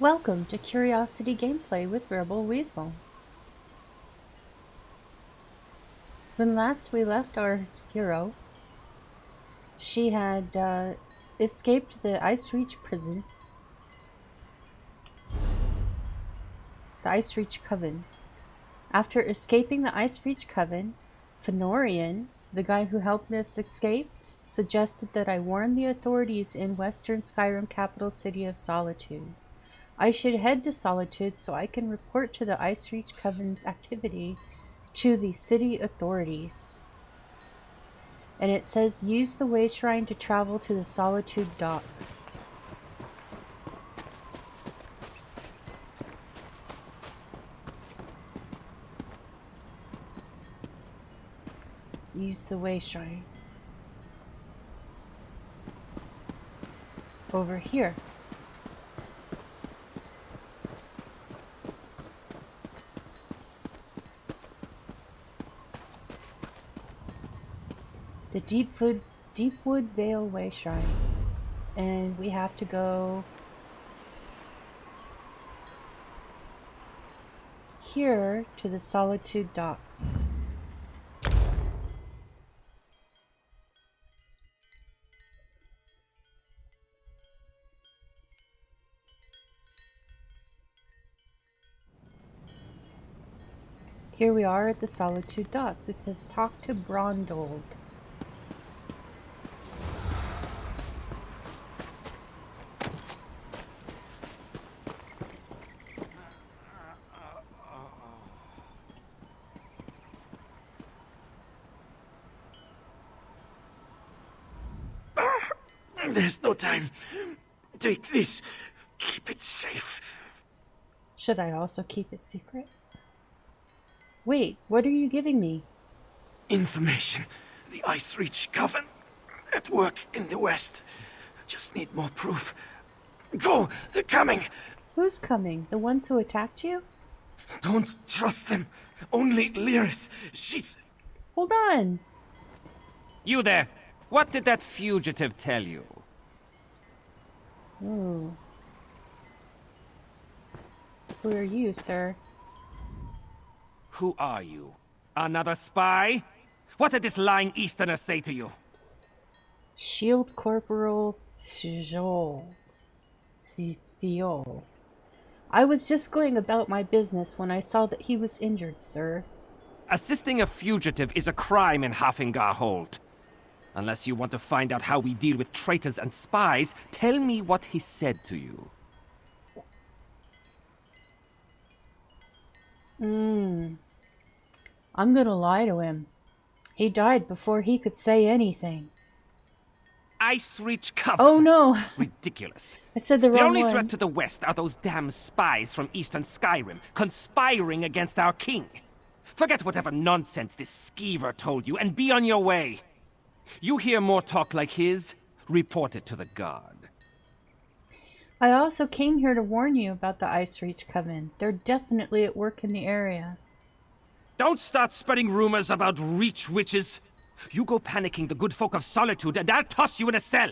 Welcome to Curiosity Gameplay with Rebel Weasel. When last we left our hero, she had escaped the Ice Reach prison, the Ice Reach Coven. After escaping the Ice Reach Coven, Fenorian, the guy who helped us escape, suggested that I warn the authorities in western Skyrim capital city of Solitude. I should head to Solitude so I can report to the Ice Reach Coven's activity to the city authorities. And it says use the way shrine to travel to the Solitude docks. Use the way shrine. Over here. The Deepwood Vale Way Shrine. And we have to go here to the Solitude docks. Here we are at the Solitude docks. It says talk to Brondold. There's no time. Take this. Keep it safe. Should I also keep it secret? Wait, what are you giving me? Information. The Ice Reach Coven. At work in the west. Just need more proof. Go! They're coming! Who's coming? The ones who attacked you? Don't trust them. Only Lyris. She's... Hold on. You there! What did that fugitive tell you? Ooh. Who are you, sir? Who are you? Another spy? What did this lying Easterner say to you? Shield Corporal Thiol. Thiol. I was just going about my business when I saw that he was injured, sir. Assisting a fugitive is a crime in Hafingar Hold. Unless you want to find out how we deal with traitors and spies, tell me what he said to you. I'm gonna lie to him. He died before he could say anything. Ice Reach Coven. Oh no! Ridiculous. I said the The wrong only one. threat to the west are those damn spies from eastern Skyrim, conspiring against our king. Forget whatever nonsense this skeever told you and be on your way. You hear more talk like his, report it to the guard. I also came here to warn you about the Ice Reach Coven. They're definitely at work in the area. Don't start spreading rumors about Reach witches. You go panicking the good folk of Solitude and I'll toss you in a cell.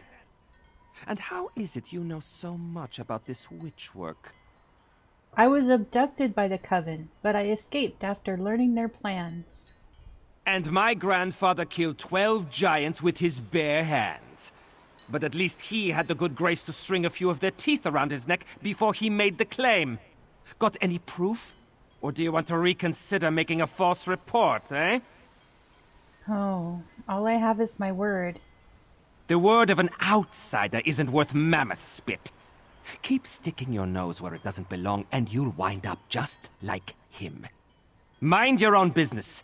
And how is it you know so much about this witch work? I was abducted by the Coven, but I escaped after learning their plans. And my grandfather killed 12 giants with his bare hands. But at least he had the good grace to string a few of their teeth around his neck before he made the claim. Got any proof? Or do you want to reconsider making a false report, eh? Oh, all I have is my word. The word of an outsider isn't worth mammoth spit. Keep sticking your nose where it doesn't belong and you'll wind up just like him. Mind your own business.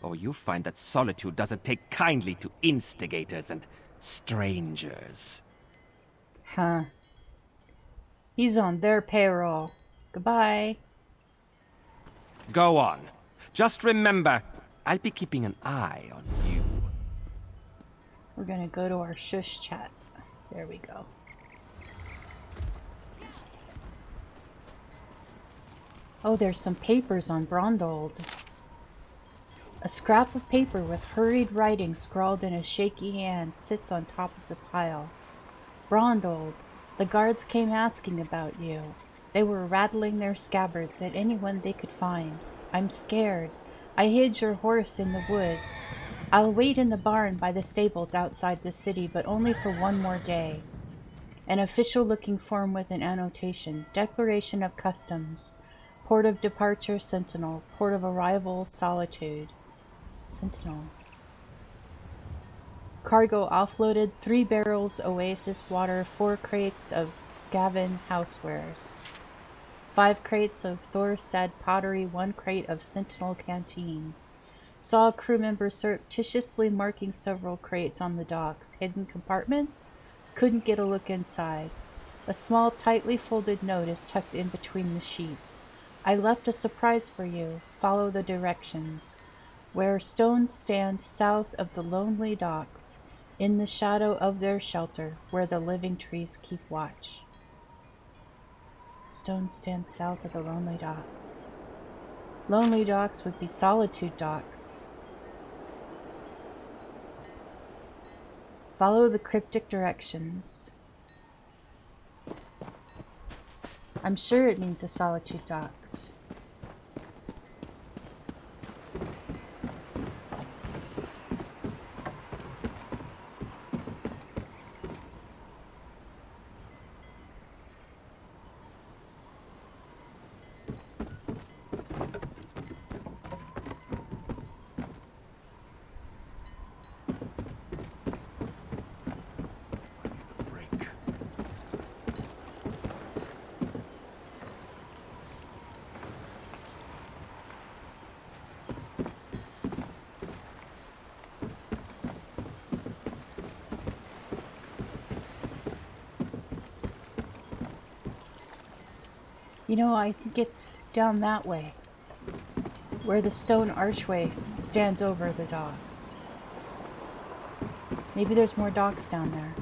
Or you'll find that Solitude doesn't take kindly to instigators and strangers. Huh. He's on their payroll. Goodbye. Go on. Just remember, I'll be keeping an eye on you. We're gonna go to our shush chat. There we go. Oh, there's some papers on Brondold. A scrap of paper with hurried writing scrawled in a shaky hand sits on top of the pile. Brondold, the guards came asking about you. They were rattling their scabbards at anyone they could find. I'm scared. I hid your horse in the woods. I'll wait in the barn by the stables outside the city, but only for one more day. An official-looking form with an annotation. Declaration of Customs. Port of Departure, Sentinel. Port of Arrival, Solitude. Sentinel. Cargo offloaded 3 barrels Oasis water, 4 crates of Skaven housewares, 5 crates of Thorstad pottery, 1 crate of Sentinel canteens. Saw a crew member surreptitiously marking several crates on the docks. Hidden compartments? Couldn't get a look inside. A small, tightly folded note is tucked in between the sheets. I left a surprise for you. Follow the directions. Where stones stand south of the lonely docks, in the shadow of their shelter, where the living trees keep watch. Stones stand south of the lonely docks. Lonely docks would be Solitude docks. Follow the cryptic directions. I'm sure it means the Solitude docks. You know, I think it's down that way, where the stone archway stands over the docks. Maybe there's more docks down there.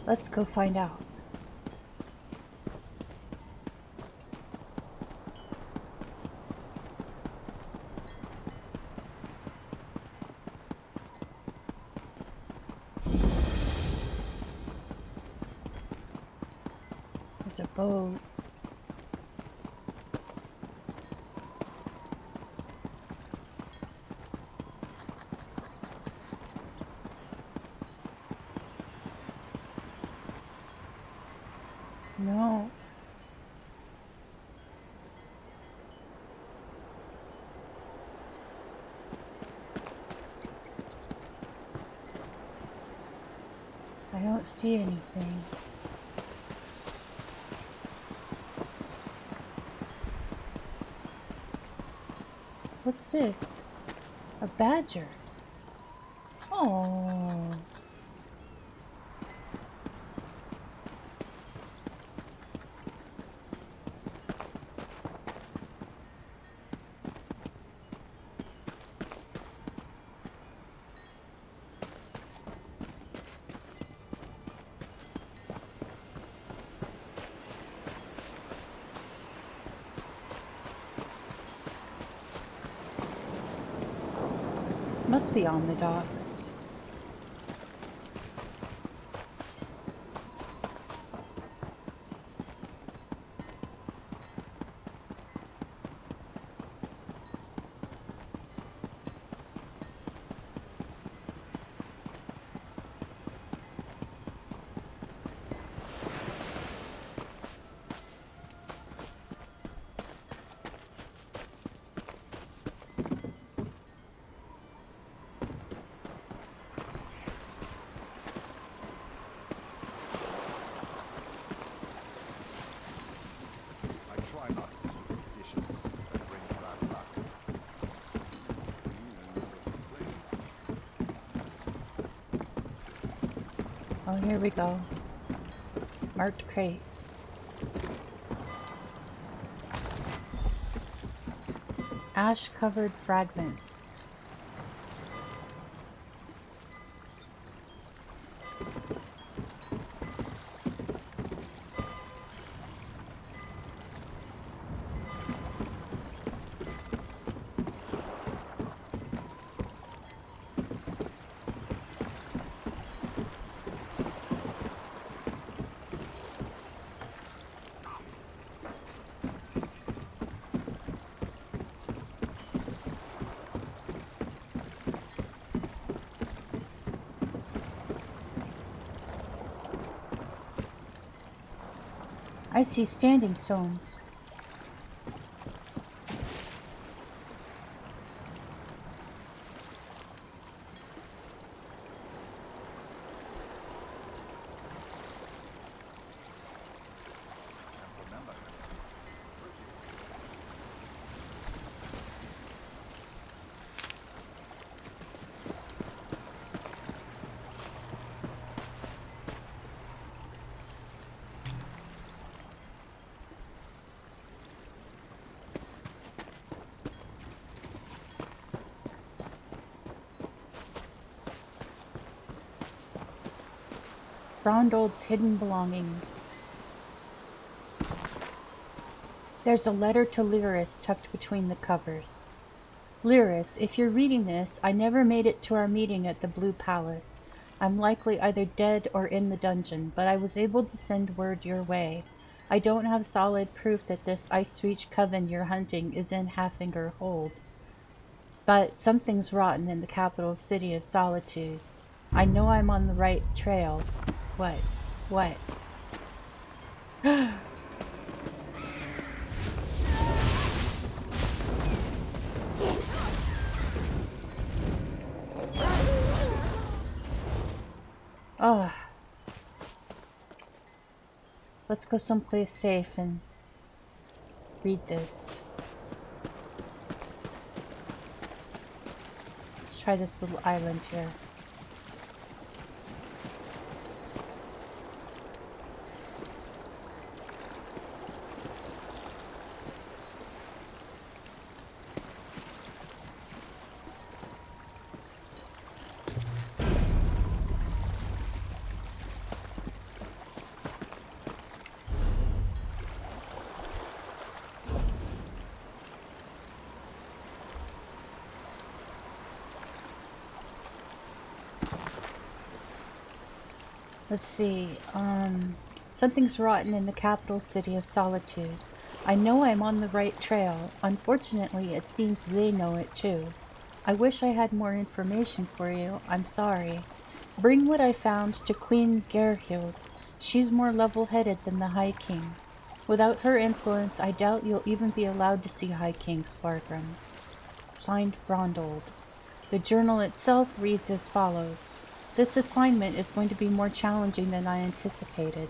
Let's go find out. There's a boat. No. I don't see anything. What's this? A badger. Oh. Must be on the docks. Oh, here we go. Marked crate. Ash-covered fragments. I see standing stones. Rondold's hidden belongings. There's a letter to Lyris tucked between the covers. Lyris, if you're reading this, I never made it to our meeting at the Blue Palace. I'm likely either dead or in the dungeon, but I was able to send word your way. I don't have solid proof that this Icereach coven you're hunting is in Halfinger Hold. But something's rotten in the capital city of Solitude. I know I'm on the right trail. What? What? Oh. Let's go someplace safe and read this. Let's try this little island here. Let's see, something's rotten in the capital city of Solitude. I know I'm on the right trail. Unfortunately, it seems they know it too. I wish I had more information for you. I'm sorry. Bring what I found to Queen Gerhild. She's more level-headed than the High King. Without her influence, I doubt you'll even be allowed to see High King Svargrim. Signed, Rondold. The journal itself reads as follows. This assignment is going to be more challenging than I anticipated.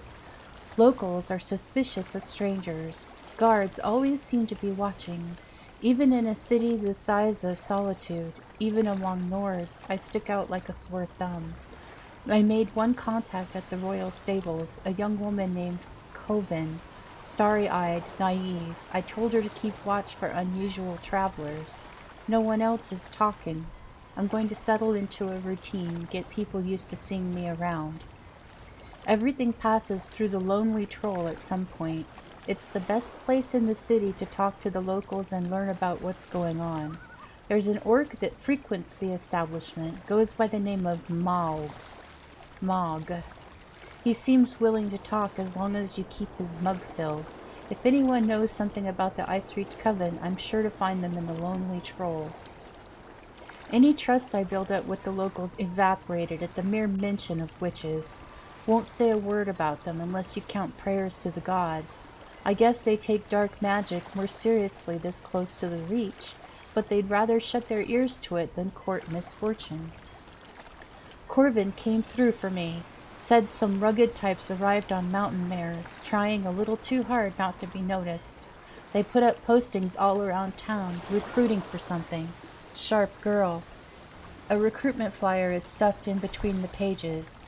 Locals are suspicious of strangers. Guards always seem to be watching. Even in a city the size of Solitude, even among Nords, I stick out like a sore thumb. I made one contact at the royal stables, a young woman named Coven, starry-eyed, naive. I told her to keep watch for unusual travelers. No one else is talking. I'm going to settle into a routine, get people used to seeing me around. Everything passes through the Lonely Troll at some point. It's the best place in the city to talk to the locals and learn about what's going on. There's an orc that frequents the establishment, goes by the name of Mog. He seems willing to talk as long as you keep his mug filled. If anyone knows something about the Icereach Coven, I'm sure to find them in the Lonely Troll. Any trust I built up with the locals evaporated at the mere mention of witches. Won't say a word about them unless you count prayers to the gods. I guess they take dark magic more seriously this close to the Reach, but they'd rather shut their ears to it than court misfortune. Corvin came through for me. Said some rugged types arrived on mountain mares, trying a little too hard not to be noticed. They put up postings all around town, recruiting for something. Sharp girl. A recruitment flyer is stuffed in between the pages.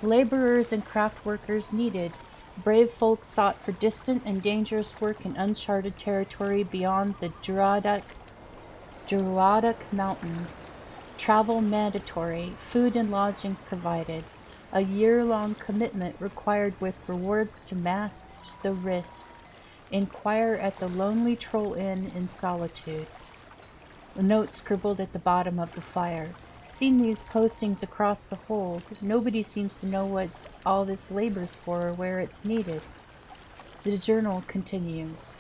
Laborers and craft workers needed. Brave folk sought for distant and dangerous work in uncharted territory beyond the Druidic Mountains. Travel mandatory. Food and lodging provided. A year-long commitment required with rewards to match the risks. Inquire at the Lonely Troll Inn in Solitude. A note scribbled at the bottom of the flyer. Seen these postings across the hold. Nobody seems to know what all this labor's for or where it's needed. The journal continues.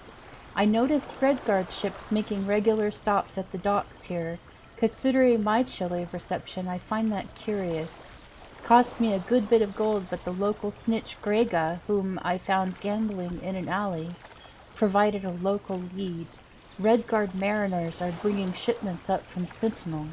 I noticed Redguard ships making regular stops at the docks here. Considering my chilly reception, I find that curious. Cost me a good bit of gold, but the local snitch Grega, whom I found gambling in an alley, provided a local lead. Redguard mariners are bringing shipments up from Sentinel.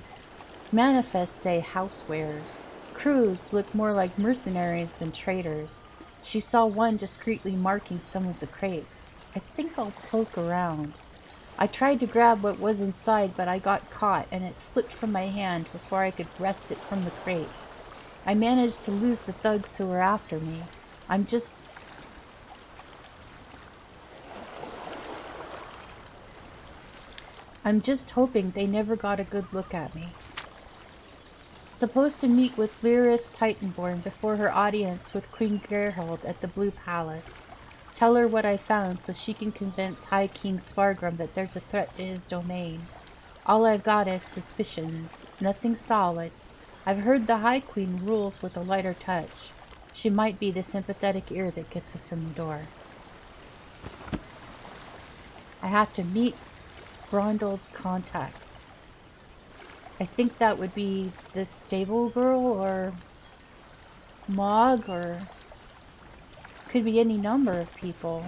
Its manifests say housewares. Crews look more like mercenaries than traders. She saw one discreetly marking some of the crates. I think I'll poke around. I tried to grab what was inside, but I got caught and it slipped from my hand before I could wrest it from the crate. I managed to lose the thugs who were after me. I'm just hoping they never got a good look at me. Supposed to meet with Lyris Titanborn before her audience with Queen Gerhold at the Blue Palace. Tell her what I found so she can convince High King Svargrim that there's a threat to his domain. All I've got is suspicions, nothing solid. I've heard the High Queen rules with a lighter touch. She might be the sympathetic ear that gets us in the door. I have to meet Brondol's contact. I think that would be the stable girl or Mog, or could be any number of people.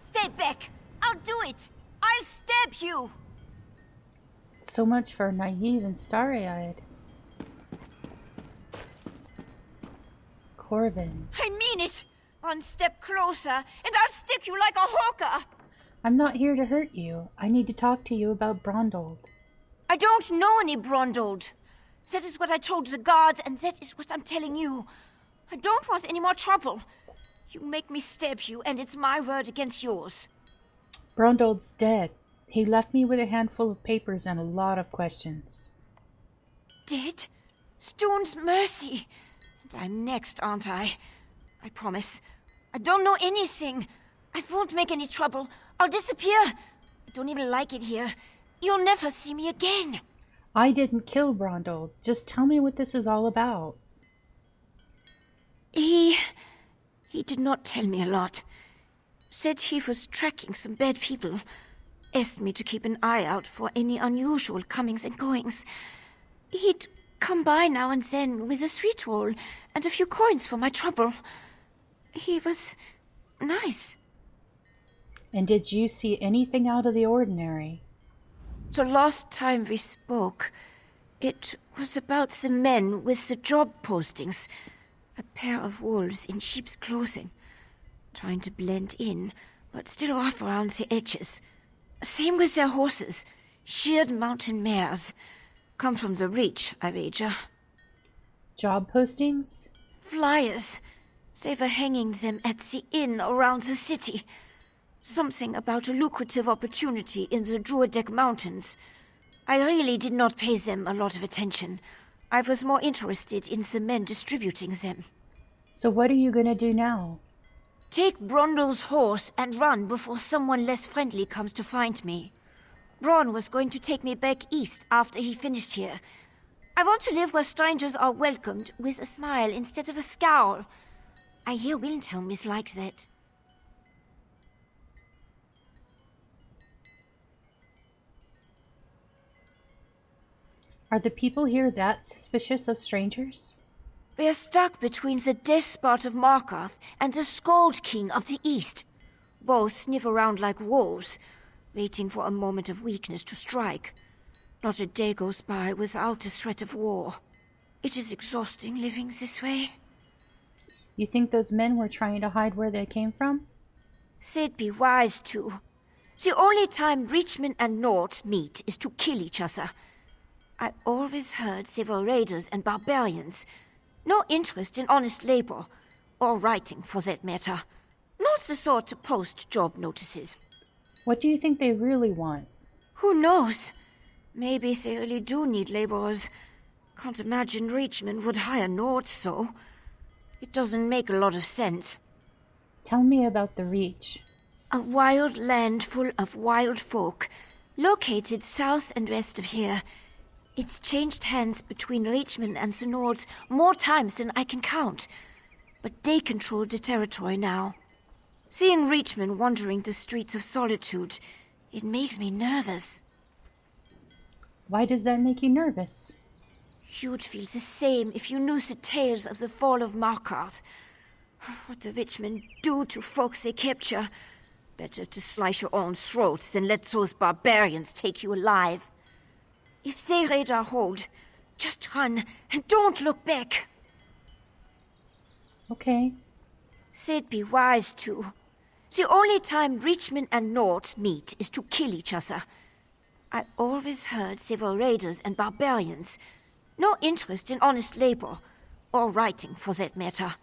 Stay back! I'll do it! I'll stab you! So much for naive and starry-eyed. Corvin. I mean it! One step closer, and I'll stick you like a hawker! I'm not here to hurt you. I need to talk to you about Brondold. I don't know any Brondold. That is what I told the guards, and that is what I'm telling you. I don't want any more trouble. You make me stab you, and it's my word against yours. Brondold's dead. He left me with a handful of papers and a lot of questions. Dead? Stone's mercy. And I'm next, aren't I? I promise. I don't know anything. I won't make any trouble. I'll disappear. I don't even like it here. You'll never see me again. I didn't kill Brondold. Just tell me what this is all about. He did not tell me a lot. Said he was tracking some bad people. Asked me to keep an eye out for any unusual comings and goings. He'd come by now and then with a sweet roll and a few coins for my trouble. He was nice. And did you see anything out of the ordinary? The last time we spoke, it was about the men with the job postings. A pair of wolves in sheep's clothing. Trying to blend in, but still off around the edges. Same with their horses. Sheared mountain mares. Come from the Reach, I wager. Job postings? Flyers. They were hanging them at the inn around the city. Something about a lucrative opportunity in the Druidek Mountains. I really did not pay them a lot of attention. I was more interested in the men distributing them. So what are you gonna do now? Take Brondol's horse and run before someone less friendly comes to find me. Bron was going to take me back east after he finished here. I want to live where strangers are welcomed with a smile instead of a scowl. I hear Wilhelm is like that. Are the people here that suspicious of strangers? We're stuck between the despot of Margret and the Scold King of the East. Both sniff around like wolves, waiting for a moment of weakness to strike. Not a day goes by without a threat of war. It is exhausting living this way. You think those men were trying to hide where they came from? They'd be wise to. The only time Reachmen and Nords meet is to kill each other. I always heard they were raiders and barbarians. No interest in honest labor, or writing for that matter. Not the sort to post job notices. What do you think they really want? Who knows? Maybe they really do need laborers. Can't imagine Reachmen would hire Nords, so. It doesn't make a lot of sense. Tell me about the Reach. A wild land full of wild folk, located south and west of here. It's changed hands between Reachmen and the Nords more times than I can count. But they control the territory now. Seeing Reachmen wandering the streets of Solitude, it makes me nervous. Why does that make you nervous? You'd feel the same if you knew the tales of the fall of Margret. What the Reachmen do to folks they capture. Better to slice your own throat than let those barbarians take you alive. If they raid our hold, just run and don't look back. Okay. They'd be wise to. The only time Reachmen and Nords meet is to kill each other. I always heard they were raiders and barbarians. No interest in honest labor, or writing for that matter.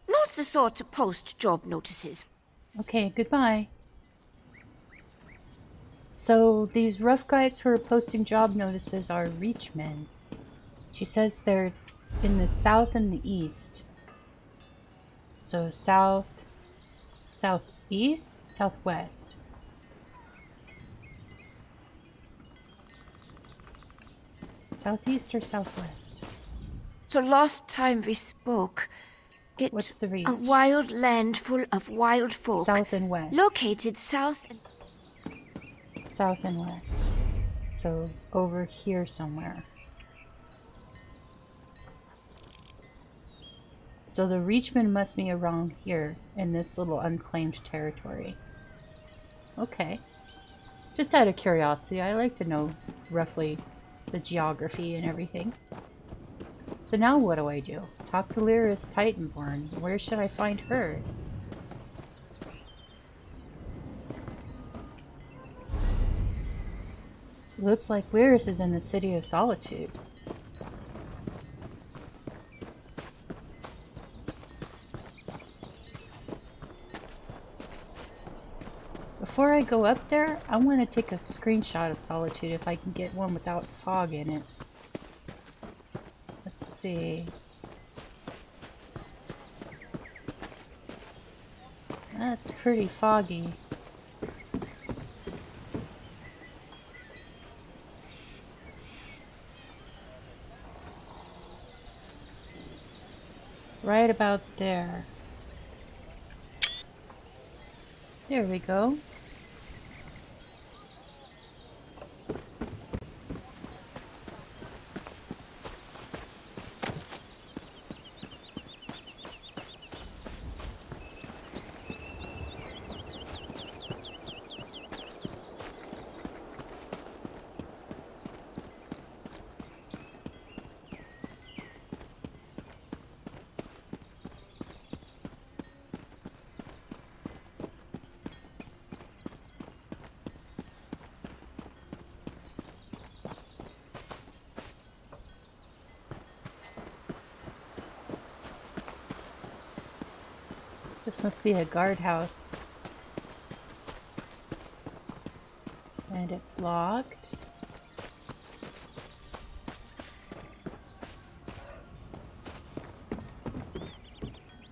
Not the sort to post job notices. Okay, goodbye. So, these rough guys who are posting job notices are Reachmen. She says they're in the south and the east. So, south, southeast, southwest. Southeast or southwest? The last time we spoke, it What's the Reach? a wild land full of wild folk. South and west. Located south and... South and west. So, over here somewhere. So the Reachmen must be around here in this little unclaimed territory. Okay. Just out of curiosity, I like to know roughly the geography and everything. So now what do I do? Talk to Lyris Titanborn. Where should I find her? Looks like Lyris is in the city of Solitude. Before I go up there, I want to take a screenshot of Solitude if I can get one without fog in it. Let's see. That's pretty foggy. Right about there. There we go. This must be a guardhouse. And it's locked.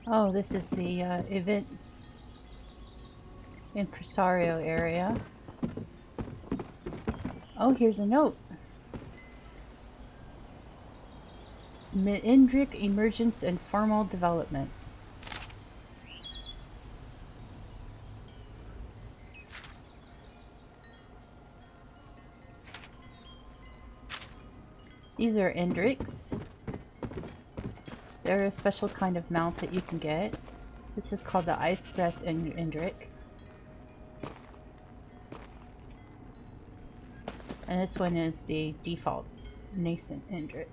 Oh, this is the event impresario area. Oh, here's a note. Indric emergence and formal development. These are Indriks. They're a special kind of mount that you can get. This is called the Ice Breath Indrik. And this one is the default Nascent Indrik.